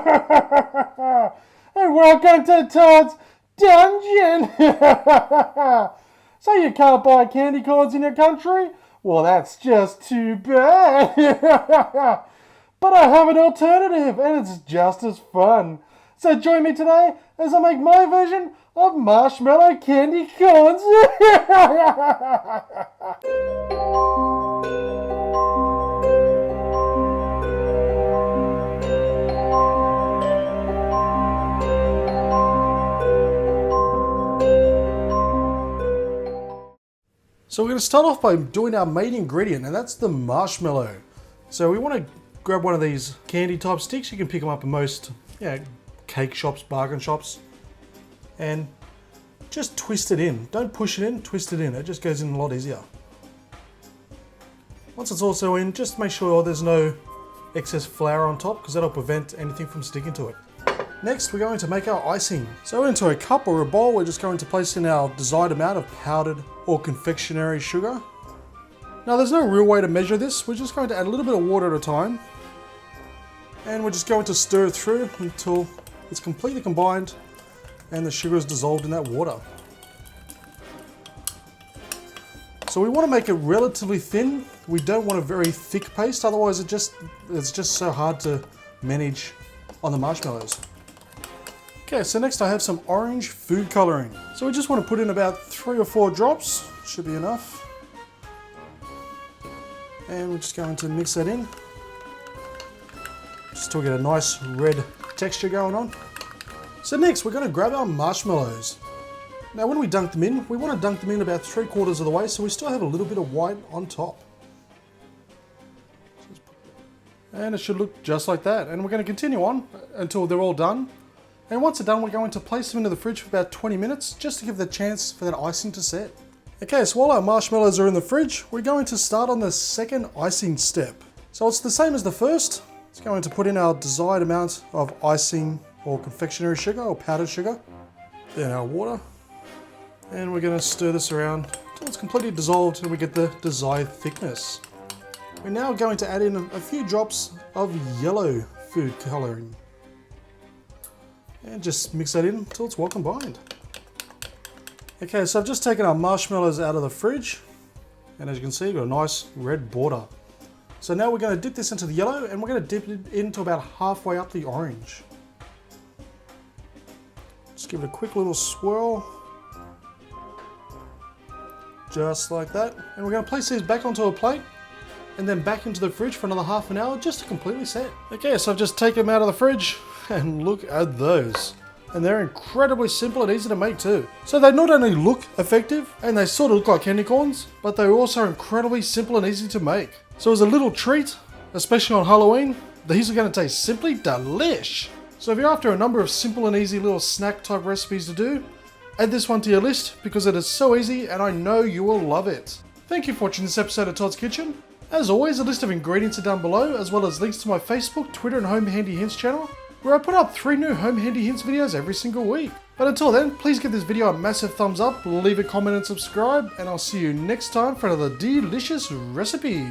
And welcome to Todd's Dungeon! So you can't buy candy corns in your country? Well, that's just too bad. But I have an alternative, and it's just as fun. So join me today as I make my version of marshmallow candy corns. So we're going to start off by doing our main ingredient, and that's the marshmallow. So we want to grab one of these candy type sticks. You can pick them up in most cake shops, bargain shops, and just twist it in. Don't push it in, twist it in. It just goes in a lot easier. Once it's also in, just make sure there's no excess flour on top because that'll prevent anything from sticking to it. Next, we're going to make our icing. So into a cup or a bowl, we're just going to place in our desired amount of powdered or confectionery sugar. Now there's no real way to measure this. We're just going to add a little bit of water at a time. And we're just going to stir it through until it's completely combined and the sugar is dissolved in that water. So we want to make it relatively thin. We don't want a very thick paste, otherwise it's just so hard to manage on the marshmallows. Okay, so next I have some orange food coloring. So we just want to put in about 3 or 4 drops, should be enough. And we're just going to mix that in. Just to get a nice red texture going on. So next we're going to grab our marshmallows. Now when we dunk them in, we want to dunk them in about 3/4 of the way so we still have a little bit of white on top. And it should look just like that. And we're going to continue on until they're all done. And once they're done, we're going to place them into the fridge for about 20 minutes, just to give the chance for that icing to set. Okay, so while our marshmallows are in the fridge, we're going to start on the second icing step. So it's the same as the first. It's going to put in our desired amount of icing or confectionery sugar or powdered sugar. Then our water. And we're going to stir this around until it's completely dissolved and we get the desired thickness. We're now going to add in a few drops of yellow food coloring. And just mix that in until it's well combined. Okay, so I've just taken our marshmallows out of the fridge. And as you can see, we've got a nice red border. So now we're going to dip this into the yellow and we're going to dip it into about halfway up the orange. Just give it a quick little swirl. Just like that. And we're going to place these back onto a plate and then back into the fridge for another half an hour just to completely set. Okay, so I've just taken them out of the fridge and look at those. And they're incredibly simple and easy to make too. So they not only look effective and they sort of look like candy corns, but they're also incredibly simple and easy to make. So as a little treat, especially on Halloween, these are going to taste simply delish. So if you're after a number of simple and easy little snack type recipes to do, add this one to your list because it is so easy and I know you will love it. Thank you for watching this episode of Todd's Kitchen. As always, a list of ingredients are down below, as well as links to my Facebook, Twitter and Home Handy Hints channel, where I put up 3 new Home Handy Hints videos every single week. But until then, please give this video a massive thumbs up, leave a comment and subscribe, and I'll see you next time for another delicious recipe.